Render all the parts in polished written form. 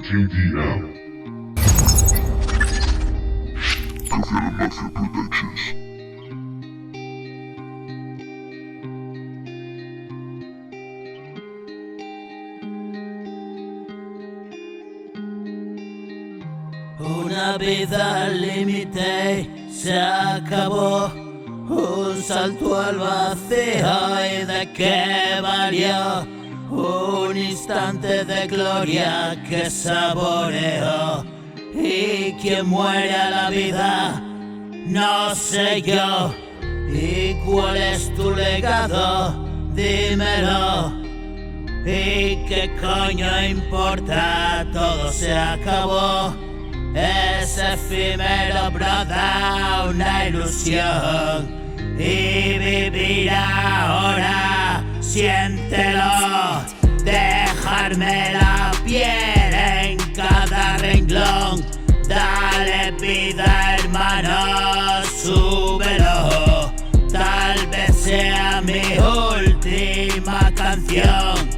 KDM. Covalent Mafia Productions. Una vida al límite se acabó, un salto al vacío y de qué valió, un instante de gloria que saboreó, y quien muere a la vida, no sé yo, y cuál es tu legado, dímelo, y qué coño importa, todo se acabó. Es efímero, brother, una ilusión. Y vivir ahora, siéntelo. Dejarme la piel en cada renglón. Dale vida, hermano, súbelo. Tal vez sea mi última canción.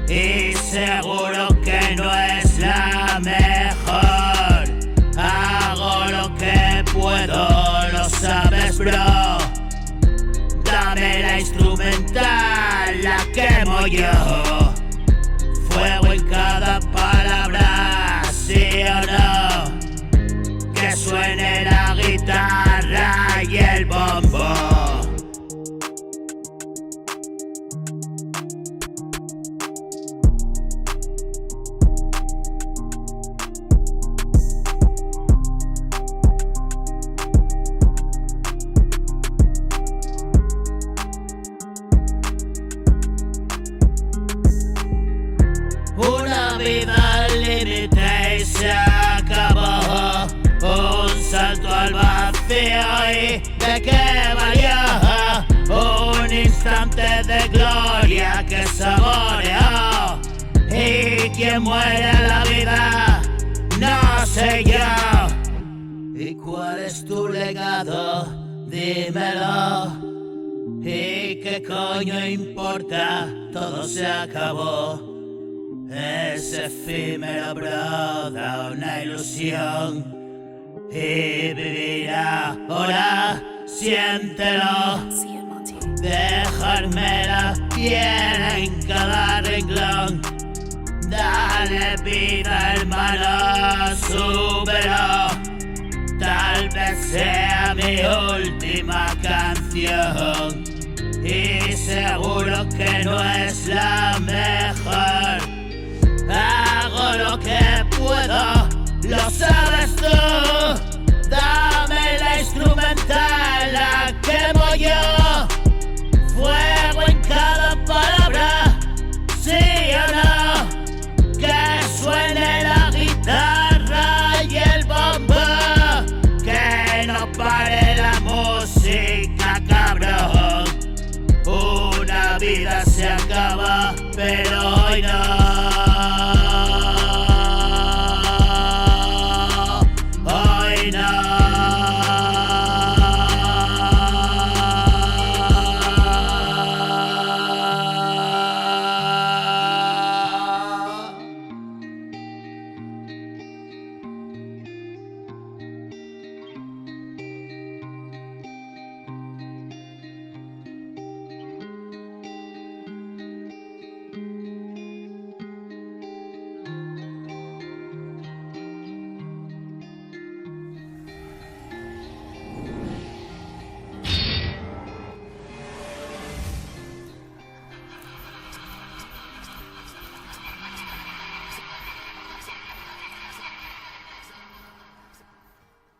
Y seguro que no es la mejor. Hago lo que puedo, lo sabes, bro. Dame la instrumental, la quemo yo. Fuego en cada palabra, sí o no. Que suene la guitarra y el bombo. Una vida al límite y se acabó, un salto al vacío y de qué valió, un instante de gloria que saboreó, y quien muere a la vida, no sé yo. ¿Y cuál es tu legado? Dímelo. ¿Y qué coño importa? Todo se acabó. Es efímero, brother, una ilusión. Y vivir ahora, siéntelo. Dejarme la piel en cada renglón. Dale vida, hermano, súbelo. Tal vez sea mi última canción. Y seguro que no es la mejor. Hago lo que puedo, lo sabes tú. Dame la instrumental, la quemo yo. Fuego en cada palabra, sí o no. Que suene la guitarra y el bombo. Que no pare la música, cabrón. Una vida se acaba, pero